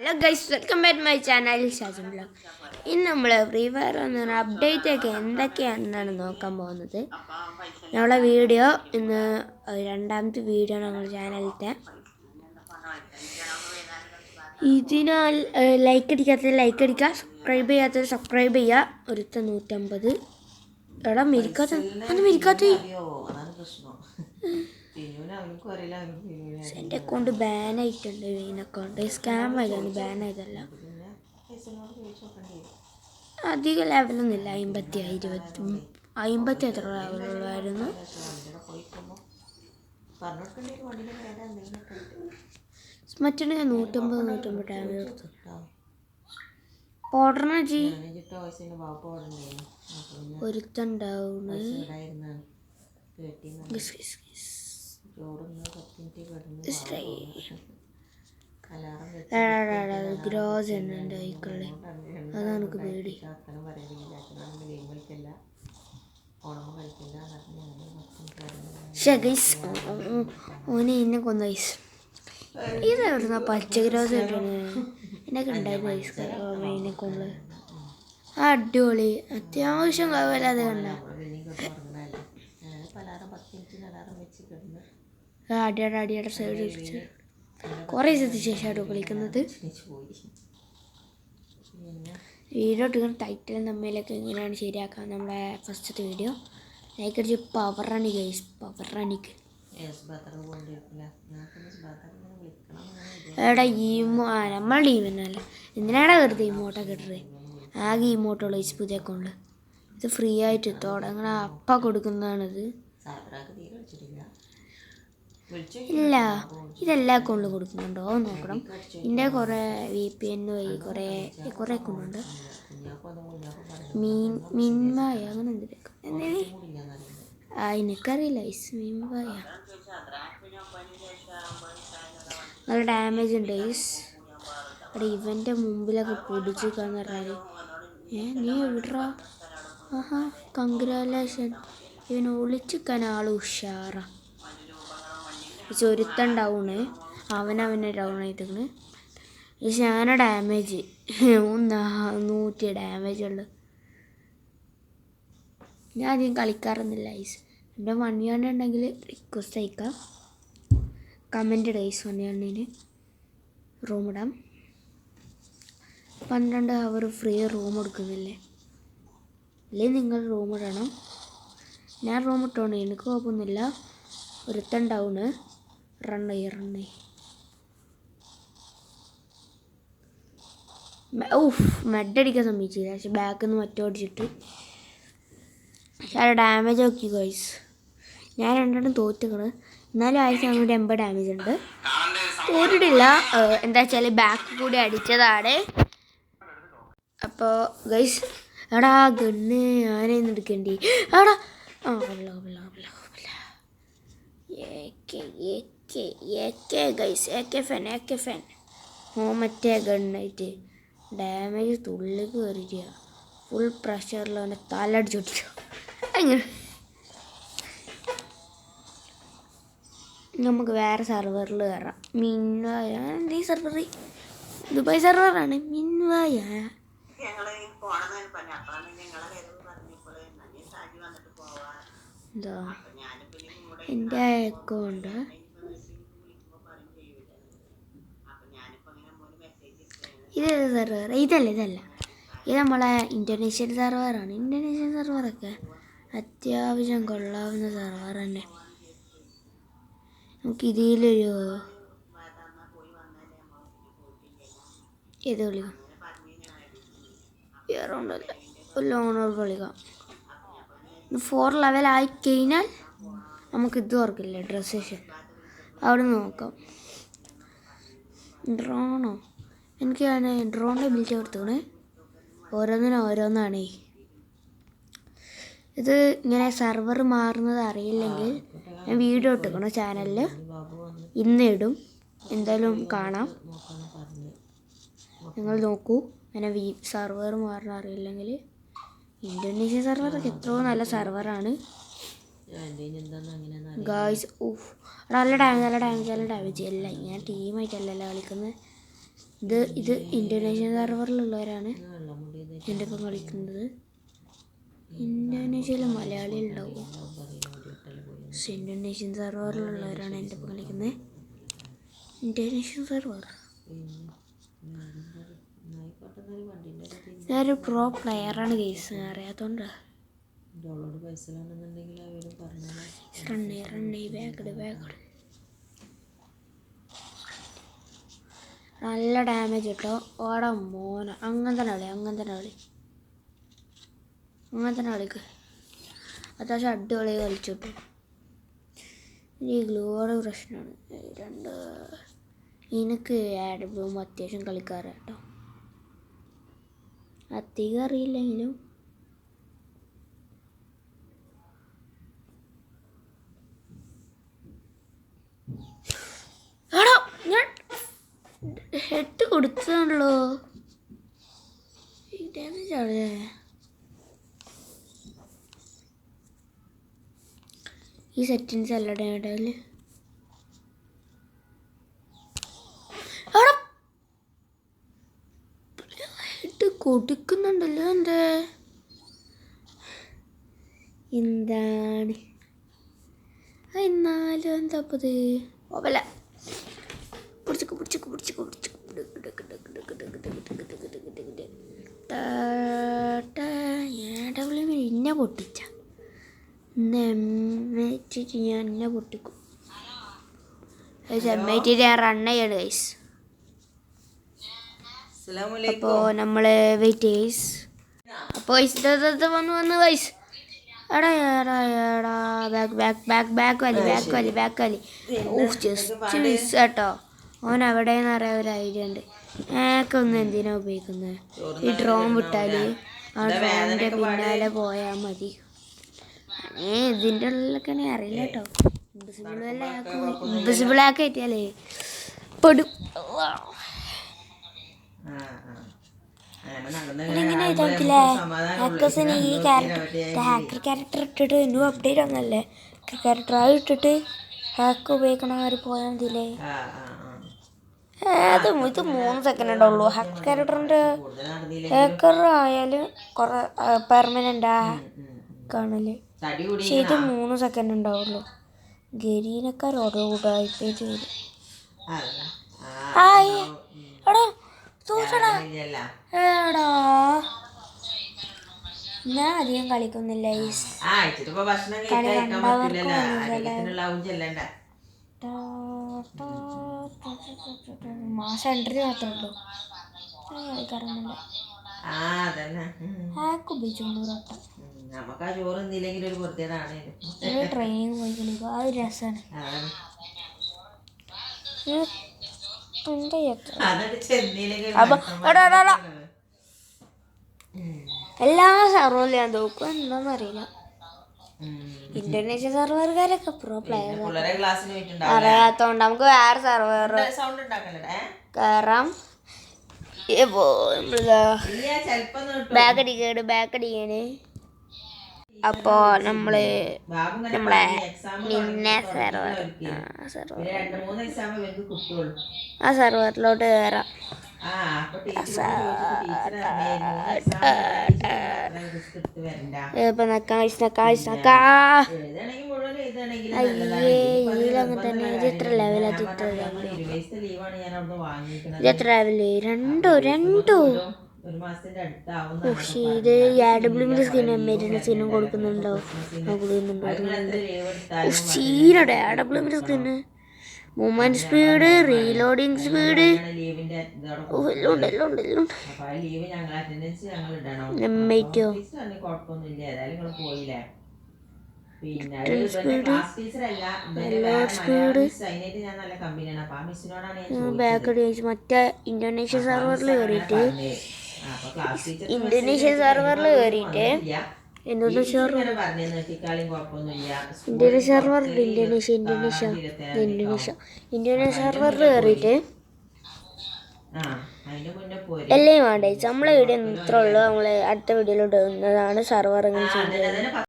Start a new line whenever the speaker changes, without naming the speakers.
Hello guys, welcome back my channel Shajan blog. ഇന്ന് നമ്മൾ free fire എന്ന അപ്ഡേറ്റ് ഒക്കെ എന്തൊക്കെയാണെന്നാണ് നോക്കാൻ പോകുന്നത്. ഞങ്ങളുടെ വീഡിയോ ഇന്ന് രണ്ടാമത്തെ വീഡിയോ ഞങ്ങളുടെ ചാനലിലത്തെ. ഇതിനാൽ ലൈക്ക് അടിക്കുക, സബ്സ്ക്രൈബ് ചെയ്യാത്തത് സബ്സ്ക്രൈബ് ചെയ്യുക. 150 എടാ മിരിക്കാത്ത എൻ്റെ അക്കൗണ്ട് ബാനായിട്ടുണ്ട്. മെയിൻ അക്കൗണ്ട് സ്കാം ആയതാണ്, ബാനായതല്ല. അധികം ലെവലൊന്നുമില്ല, 50 എത്ര ലെവലുള്ളായിരുന്നു. മറ്റേ 150 ഡാമേജ് കൊടുത്തു. ഓർഡറിന് ഒരുത്തുണ്ടാവും. ഗ്രോസ് ഉണ്ട് ആയിക്കൊള്ളേ, അതാണ് എനിക്ക് പേടി. ഓനെ എന്നെ കൊന്ന ഐസ്. ഇതെവിടുന്ന പച്ച ഗ്രോസ് എന്നൊക്കെ ഉണ്ടായിരുന്നു ഐസ് മെയിനെ കൊന്ന്. അടിപൊളി, അത്യാവശ്യം കുഴപ്പമില്ലാതെ കണ്ട. അടിയുടെ സൈഡ് വെച്ച് കുറേ ദിവസത്തിന് ശേഷമാണ് കളിക്കുന്നത്. വീഡിയോ ഇട്ടുന്ന ടൈറ്റിലും തമ്മിലൊക്കെ എങ്ങനെയാണ് ശരിയാക്കാൻ നമ്മുടെ ഫസ്റ്റത്തെ വീഡിയോ. ലൈക്ക് അടിച്ച് പവർ റണി ഗൈസ്, പവർ റണിക്ക്. എടാ നമ്മൾ ടീം തന്നെയല്ല, എന്തിനാടാ വെറുതെ ഇമോട്ടൊക്കെ ഇട്ടത്? ആകെ ഇമോട്ടുള്ള ഗൈസ് പുതിയ അക്കൗണ്ട്. ഇത് ഫ്രീ ആയിട്ട് തുടങ്ങണ അപ്പ കൊടുക്കുന്നതാണിത്. ഇല്ല, ഇതെല്ലാ അക്കൗണ്ടിലും കൊടുക്കുന്നുണ്ടോ നോക്കണം. ഇതിൻ്റെ കുറേ VPN വഴി കുറേ അക്കൗണ്ടുണ്ട്. മിൻവായ അങ്ങനെ എന്തിനൊക്കെ എനിക്കറിയില്ല. മിൻവായ നല്ല ഡാമേജ് ഉണ്ട് ഗൈസ്. അവിടെ ഇവൻ്റെ മുമ്പിലൊക്കെ പൊടിച്ച് കാണാൻ പറഞ്ഞാൽ നീ എവിടാ? ആഹാ, കൺഗ്രാലേഷൻ. ഇവൻ ഒളിച്ചിക്കാൻ ആൾ ഉഷാറാ. ഒരുത്തൻ ഡൗണ്, അവനെ ഡൗൺ ആയിട്ടാണ്. പക്ഷെ ഞാൻ ഡാമേജ് 100 ഡാമേജ് ഉള്ളു. ഞാൻ അധികം കളിക്കാറൊന്നുമില്ല ഐസ്. എൻ്റെ മണിയാണ്ടുണ്ടെങ്കിൽ റിക്വസ്റ്റ് അയക്കാം, കമൻറ്റ് ഇടുക ഐസ്. മണിയാണ്ടിന് റൂം ഇടാം. 12 അവർ ഫ്രീ റൂം എടുക്കുന്നില്ലേ, അല്ലെങ്കിൽ നിങ്ങൾ റൂം ഇടണം. ഞാൻ റൂം ഇട്ടോണ്ട് എനിക്ക് കുഴപ്പമൊന്നുമില്ല. ഒരുത്തൻ ഡൗണ്, റണ്ണായി. മെഡടിക്കാൻ സമ്മതിച്ചില്ല, പക്ഷെ ബാക്കിൽ നിന്ന് മറ്റോടിച്ചിട്ട് പക്ഷേ ഡാമേജ് നോക്കി ഗൈസ്. ഞാൻ രണ്ടെണ്ണം തോറ്റിക്കണ്, എന്നാലും 1480 ഡാമേജ് ഉണ്ട്. തോറ്റിട്ടില്ല, എന്താ വെച്ചാൽ ബാക്ക് കൂടി അടിച്ചതാണ്. അപ്പോൾ ഗൈസ് എടാ ഗണ്ണ് ഞാനേന്ന് എടുക്കേണ്ടി. എടാ ഫാൻ മറ്റേ ഗണ്ണായിട്ട് ഡാമേജ് തുള്ളി കയറിയ ഫുൾ പ്രഷറിൽ അവൻ്റെ തലടിച്ചോട്ടിച്ചു. അങ്ങനെ നമുക്ക് വേറെ സെർവറിൽ കയറാം. മിൻവായ ഈ സെർവർ ദുബായ് സെർവറാണ്. മിൻവായ എന്താ എൻ്റെ അക്കൗണ്ട് ഇത് സെർവർ ഇതല്ല, ഇത് നമ്മളെ ഇന്തോനേഷ്യൻ സെർവറാണ്. ഇന്തോനേഷ്യൻ സെർവറൊക്കെ അത്യാവശ്യം കൊള്ളാവുന്ന സെർവർ തന്നെ. നമുക്ക് ഇതിലൊരു ഏത് കളിക്കാം, വേറൊന്നുമല്ല, ലോണർ കളിക്കാം. 4 ലെവലായി കഴിഞ്ഞാൽ നമുക്ക് ഇത് ഓർക്കില്ല, ഡ്രസ് സ്റ്റേഷൻ. അവിടെ നിന്ന് നോക്കാം. ഡ്രോണോ, എനിക്ക് ഡ്രോണിൻ്റെ ബിൽറ്റ് കൊടുത്തേ. ഓരോന്നാണേ. ഇത് ഇങ്ങനെ സെർവർ മാറുന്നത് അറിയില്ലെങ്കിൽ ഞാൻ വീഡിയോ ഇട്ടിരിക്കണം ചാനലിൽ, ഇന്ന് ഇടും. എന്തായാലും കാണാം, നിങ്ങൾ നോക്കൂ. അങ്ങനെ സെർവർ മാറുന്ന അറിയില്ലെങ്കിൽ ഇന്തോനേഷ്യൻ സെർവറൊക്കെ എത്രയോ നല്ല സെർവറാണ് ഗായ്സ്. നല്ല ഡാമേജ് അല്ല. ഞാൻ ടീമായിട്ടല്ലല്ലോ കളിക്കുന്നത്, ഇത് ഇന്തോനേഷ്യൻ സെർവറിലുള്ളവരാണ് എൻ്റെ ഇപ്പം കളിക്കുന്നത്. ഇന്തോനേഷ്യയിൽ മലയാളി ഉണ്ടാവും. ഇന്തോനേഷ്യൻ സെർവറിലുള്ളവരാണ് എൻ്റെ ഇപ്പം കളിക്കുന്നത്. Indonesian server. ഞാനൊരു പ്രോ പ്ലെയറാണ് ഗെയ്സ്, അറിയാത്തോണ്ട്. നല്ല ഡാമേജ് കിട്ടോ. ഓടാ മോന. അങ്ങനെ തന്നെ കളിക്ക്. അത്യാവശ്യം അടിപൊളി കളിച്ചു കിട്ടും. ഈ ഗ്ലൂയുടെ പ്രശ്നമാണ്. എനിക്ക് ആഡ്ബ്ലൂം അത്യാവശ്യം കളിക്കാറ് കേട്ടോ. അധികം അറിയില്ലെങ്കിലും ഞാൻ ഹെഡ് കൊടുത്തതാണല്ലോ. ഡാമേജ് ആണ്. ഈ സെറ്റിങ്സ് അല്ല ഡാമേജ്. ഹെഡ് കൊടുക്കുന്നുണ്ടല്ലോ. എന്താണ് എന്നാലും എന്താപ്പത്? ഓപ്പല്ല എന്നെ പൊട്ടിച്ച ഞാൻ എന്നെ പൊട്ടിക്കും. ഞാൻ റൺ ചെയ്യാണ് ഗൈസ്. അപ്പോൾ നമ്മൾ വെയിറ്റ് ചെയ്സ്. അപ്പോൾ വന്ന് ഗൈസ്. എടാ ബാക്ക് വലി. ജസ്റ്റ് മിസ് കേട്ടോ. ഓൻ എവിടെയെന്ന് അറിയാൻ ഒരു ഐഡിയ ഉണ്ട്. ഒന്ന് എന്തിനാ ഉപയോഗിക്കുന്നത്? ഈ ഡ്രോൺ വിട്ടാൽ ആ ഡ്രോണിൻ്റെ പിന്നാലെ പോയാൽ മതി. ഇതിൻ്റെ ഉള്ളിലൊക്കെ അറിയില്ല കേട്ടോ. ഇൻവിസിബിൾ ആക്കി കയറ്റിയാലേ പെടും. ഇങ്ങനെ ഇതാക്കില്ലേ ഹാക്കേഴ്സിന് ഈ ഹാക്കർ ക്യാരക്ടർ ഇട്ടിട്ട് ന്യൂ അപ്ഡേറ്റ് വന്നല്ലേ. ക്യാരക്ടറായി ഇട്ടിട്ട് ഹാക്ക് ഉപയോഗിക്കണവർ പോയാൽ മതിയില്ലേ. ഇത് 3 സെക്കൻഡ് ഉണ്ടാവുള്ളൂ. ഹാക്കർ ക്യാരക്ടറിൻ്റെ ഹാക്കർ ആയാലും കുറെ പെർമനൻ്റ് കാണല്. പക്ഷെ ഇത് 3 സെക്കൻഡ് ഉണ്ടാവുള്ളൂ. ഗരീനക്കാരോടോ കൂടായിപ്പേറ്റ് വരും. എടാ സൂക്ഷടാ. എടാ ഞാൻ അധികം കളിക്കുന്നില്ല. കളി കണ്ടവർക്ക് മാസം എൻട്രി മാത്രമേ ഉള്ളൂ. കളിക്കാറൊന്നുമില്ല. ഹാക്ക് ഉപയോഗിച്ചോണ്ട് ട്രെയിനിങ് പോയി കളിക്കുക. അത് രസമാണ്. എല്ലാ സെർവറിലും ഞാൻ തോക്കും. എന്താണെന്നറിയില്ല. ഇന്തോനേഷ്യൻ സെർവറുകാരൊക്കെ പ്രോ പ്ലെയർ അറിയാത്തോണ്ട് നമുക്ക് വേറെ സെർവർ കയറാം. ബാക്ക് അടിക്കാണ്. അപ്പോൾ നമ്മളെ പിന്നെ ആ സെർവറിലോട്ട് കയറാം. ഇപ്പം അങ്ങനെ തന്നെ. ഇത് എത്ര ലെവലാണ്? ഇത് എത്ര ലെവല്? രണ്ടോ. പക്ഷേ ഇത് AWM സ്കിൻ എമ്മേറ്റിൻ്റെ സ്കിന്നും കൊടുക്കുന്നുണ്ടോ? സീനടെ AWM skin. Movement speed, reloading speed എല്ലാം ഉണ്ട്. എമ്മേറ്റോ ബാക്ക് അടിച്ച് മറ്റേ ഇന്തോനേഷ്യൻ സെർവറിൽ കയറിയിട്ട് ഇന്തോനേഷ്യ സെർവറിൽ കയറിയിട്ട് എല്ലാം വേണ്ട. നമ്മളെ വീഡിയോ ഇത്ര ഉള്ളൂ. നമ്മൾ അടുത്ത വീഡിയോയിലോട്ട് ഇടുന്നതാണ് സെർവർ എങ്ങനെ ചെയ്യുന്നത്.